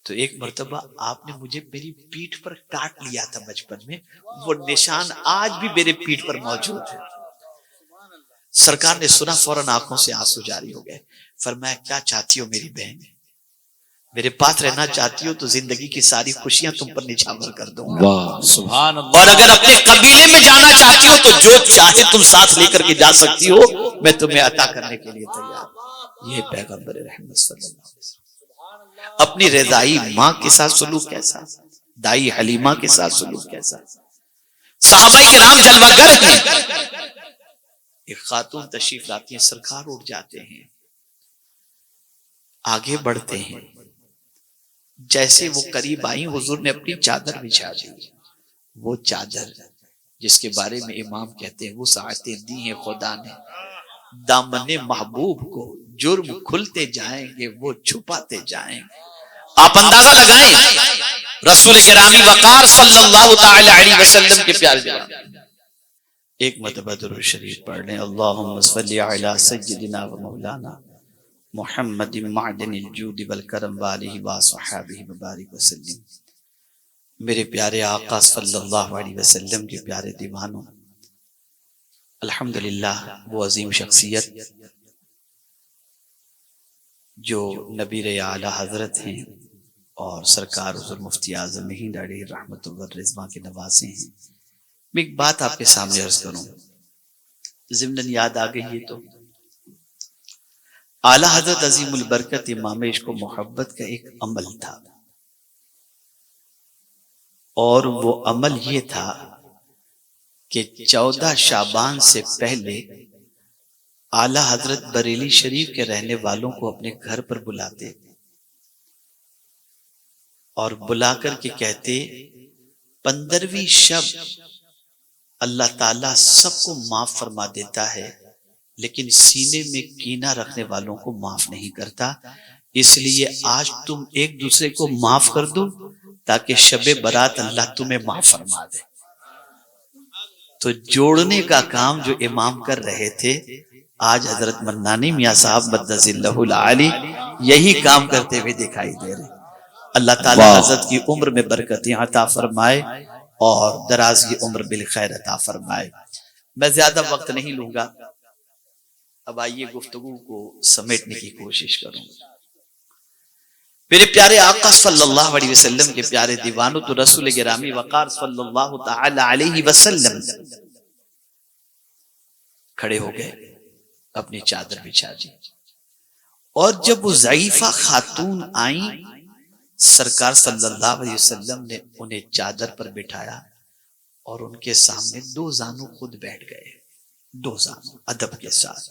Speaker 1: تو ایک مرتبہ آپ نے مجھے میری پیٹھ پر کاٹ لیا تھا بچپن میں، وہ نشان آج بھی میرے پیٹھ پر موجود ہے. سرکار نے سنا، فوراً آنکھوں سے آنسو جاری ہو گئے. فرمایا کیا چاہتی ہو میری بہن؟ میرے پاس رہنا چاہتی ہو تو زندگی کی ساری خوشیاں تم پر نچھاور کر دوں گا.
Speaker 2: واہ سبحان اللہ.
Speaker 1: اور اگر اپنے قبیلے میں جانا چاہتی ہو تو جو چاہے تم ساتھ لے کر کے جا سکتی ہو، میں تمہیں عطا کرنے کے لیے تیار. یہ پیغمبر رحمت صلی اللہ علیہ وسلم. اپنی رضائی ماں کے ساتھ سلوک کیسا، دائی حلیمہ کے ساتھ سلوک کیسا. صحابہ کرام جلوہ گر ہیں. ایک خاتون تشریف لاتی ہیں، سرکار اٹھ جاتے ہیں، آگے بڑھتے ہیں. جیسے وہ قریب آئیں حضور نے اپنی چادر بچھا دی. وہ چادر جس کے بارے میں امام کہتے ہیں وہ ساعتیں دی ہیں خدا نے دامن محبوب کو، جرم کھلتے جائیں گے وہ چھپاتے جائیں گے. آپ اندازہ لگائیں رسول گرامی وقار صلی اللہ تعالی علیہ وسلم کے پیارے جواب. ایک مرتبہ درود شریف پڑھ لیں. اللہم صلی علی سیدنا و مولانا محمد معدن الجود والکرم والہ وصحابہ مبارک وسلم. میرے پیارے آقا صلی اللہ علیہ وسلم کے پیارے دیوانوں، الحمدللہ وہ عظیم شخصیت جو نبی اعلیٰ حضرت ہیں اور سرکار حضور مفتی اعظم ہند علیہ رحمت والرضوان کے نواسے ہیں. میں ایک بات آپ کے سامنے عرض کروں، ضمناً یاد آ گئی ہے تو اعلیٰ حضرت عظیم البرکت امام عشق و محبت کا ایک عمل تھا، اور وہ عمل یہ تھا کہ 14 شعبان سے پہلے اعلیٰ حضرت بریلی شریف کے رہنے والوں کو اپنے گھر پر بلاتے اور بلا کر کے کہتے 15ویں شب اللہ تعالیٰ سب کو معاف فرما دیتا ہے لیکن سینے میں کینہ رکھنے والوں کو معاف نہیں کرتا، اس لیے آج تم ایک دوسرے کو معاف کر دو تاکہ شب برات اللہ تمہیں معاف فرما دے. تو جوڑنے کا کام جو امام کر رہے تھے آج حضرت منانی میاں صاحب مدث اللہ العالی یہی کام کرتے ہوئے دکھائی دے رہے. اللہ تعالیٰ حضرت کی عمر میں برکتیں عطا فرمائے. اور درازی عمر بالخیر عطا فرمائے۔ میں زیادہ وقت نہیں لوں گا، اب آئیے گفتگو کو سمیٹنے کی کوشش کروں گا۔ میرے پیارے آقا صلی اللہ علیہ وسلم کے پیارے دیوانوں، تو رسول گرامی وقار صلی اللہ تعالی علیہ وسلم کھڑے ہو گئے، اپنی چادر بچھا دی، اور جب وہ ضعیفہ خاتون آئیں، سرکار صلی اللہ علیہ وسلم نے انہیں چادر پر بٹھایا اور ان کے سامنے دو زانو خود بیٹھ گئے، دو زانو ادب کے ساتھ۔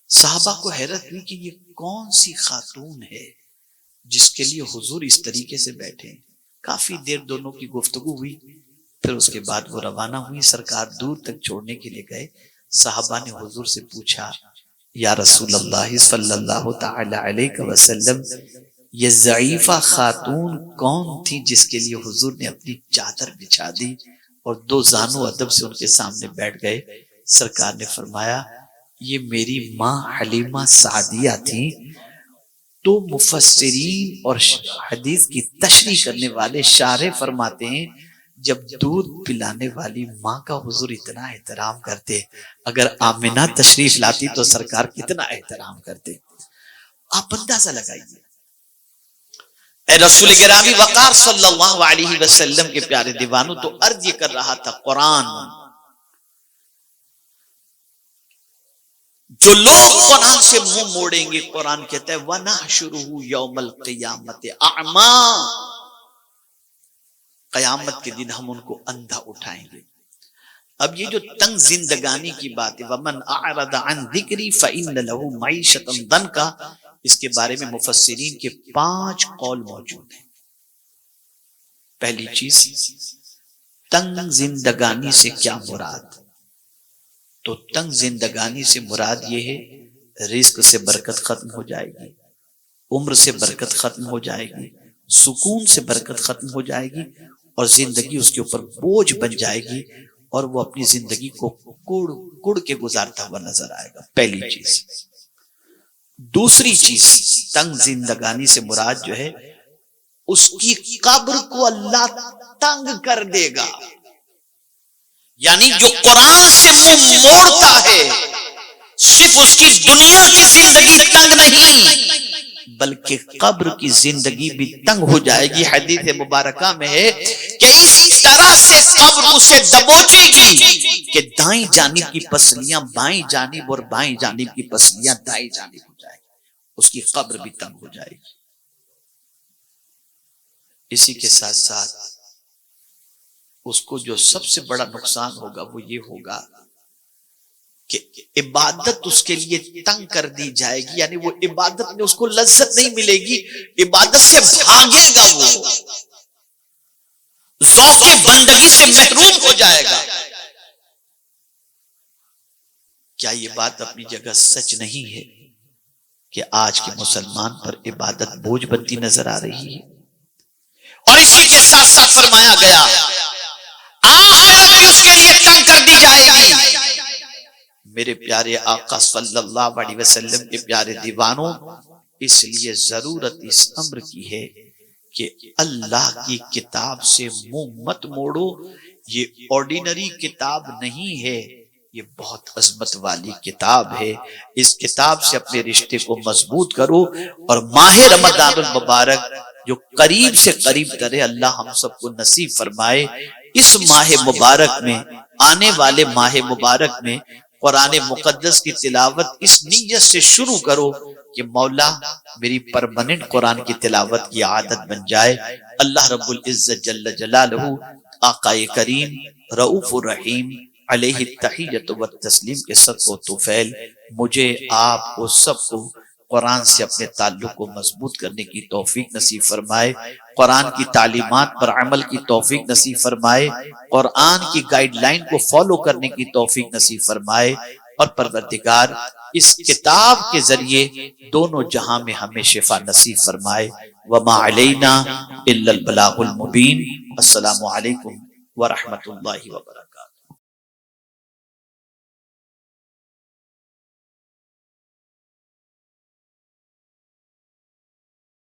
Speaker 1: صحابہ کو حیرت ہوئی کہ یہ کون سی خاتون ہے جس کے لیے حضور اس طریقے سے بیٹھے۔ کافی دیر دونوں کی گفتگو ہوئی، پھر اس کے بعد وہ روانہ ہوئی، سرکار دور تک چھوڑنے کے لیے گئے۔ صحابہ نے حضور سے پوچھا، یا رسول اللہ صلی اللہ تعالی علیہ وسلم، یہ ضعیفہ خاتون کون تھی جس کے لیے حضور نے اپنی چادر بچھا دی اور دو زانو ادب سے ان کے سامنے بیٹھ گئے؟ سرکار نے فرمایا، یہ میری ماں حلیمہ سعدیہ تھی۔ تو مفسرین اور حدیث کی تشریح کرنے والے شارح فرماتے ہیں، جب دودھ پلانے والی ماں کا حضور اتنا احترام کرتے، اگر آمنہ تشریف لاتی تو سرکار کتنا احترام کرتے۔ آپ اندازہ لگائیے۔ اے رسول گرامی وقار صلی اللہ علیہ وسلم کے پیارے دیوانوں، تو عرض یہ کر رہا تھا، قرآن، جو لوگ قرآن سے منہ موڑیں گے، قرآن کہتا ہے وَنَحْشُرُهُ يَوْمَ الْقِيَامَةِ أَعْمَى، قیامت کے دن ہم ان کو اندھا اٹھائیں گے۔ اب یہ جو تنگ زندگانی کی بات ہے، وَمَنْ أَعْرَضَ عَنْ ذِكْرِي فَإِنَّ لَهُ مَعِيشَةً ضَنْكَ، اس کے بارے میں مفسرین کے 5 قول موجود ہیں۔ پہلی چیز، تنگ زندگانی سے کیا مراد؟ تو تنگ زندگانی سے مراد یہ ہے، رزق سے برکت ختم ہو جائے گی، عمر سے برکت ختم ہو جائے گی، سکون سے برکت ختم ہو جائے گی، اور زندگی اس کے اوپر بوجھ بن جائے گی، اور وہ اپنی زندگی کو کڑ کے گزارتا ہوا نظر آئے گا۔ پہلی چیز۔ دوسری چیز، تنگ زندگانی سے مراد جو ہے، اس کی قبر کو اللہ تنگ کر دے گا۔ یعنی جو قرآن سے منہ موڑتا ہے، صرف اس کی دنیا کی زندگی تنگ نہیں بلکہ قبر کی زندگی بھی تنگ ہو جائے گی۔ حدیث مبارکہ میں ہے کہ اس طرح سے قبر اسے دبوچے گی کہ دائیں جانب کی پسلیاں بائیں جانب اور بائیں جانب کی پسلیاں دائیں جانب ہو جائے گی، اس کی قبر بھی تنگ ہو جائے گی۔ اسی کے ساتھ ساتھ اس کو جو سب سے بڑا نقصان ہوگا وہ یہ ہوگا کہ عبادت اس کے لیے تنگ کر دی جائے گی، یعنی وہ عبادت میں اس کو لذت نہیں ملے گی، عبادت سے بھاگے گا، وہ ذوق بندگی سے محروم ہو جائے گا۔ کیا یہ بات اپنی جگہ سچ نہیں ہے کہ آج کے مسلمان پر عبادت بوجھ بنتی نظر آ رہی ہے؟ اور اسی کے ساتھ ساتھ فرمایا گیا، آخرت بھی اس کے لیے تنگ کر دی جائے گی۔ میرے پیارے آقا صلی اللہ علیہ وسلم کے پیارے دیوانوں، اس لیے ضرورت اس امر کی ہے کہ اللہ کی کتاب سے منہ مت موڑو۔ یہ آرڈینری کتاب نہیں ہے، یہ بہت عظمت والی کتاب ہے۔ اس کتاب سے اپنے رشتے کو مضبوط کرو، اور ماہ رمضان المبارک جو قریب سے قریب ترے، اللہ ہم سب کو نصیب فرمائے۔ اس ماہ مبارک میں، آنے والے ماہ مبارک میں، قرآن مقدس کی تلاوت اس نیت سے شروع کرو کہ مولا میری پرماننٹ قرآن کی تلاوت کی عادت بن جائے۔ اللہ رب العزت جل جلالہ، آقا کریم رؤوف الرحیم علیہ التحیۃ والتسلیم کے صدقہ و طفیل مجھے، آپ کو، سب کو قرآن سے اپنے تعلق کو مضبوط کرنے کی توفیق نصیب فرمائے، قرآن کی تعلیمات پر عمل کی توفیق نصیب فرمائے، قرآن کی گائیڈ لائن کو فالو کرنے کی توفیق نصیب فرمائے، اور پروردگار اس کتاب کے ذریعے دونوں جہاں میں ہمیں شفا نصیب فرمائے۔ وما علینا الا البلاغ المبین۔ السلام علیکم ورحمۃ اللہ وبرکاتہ۔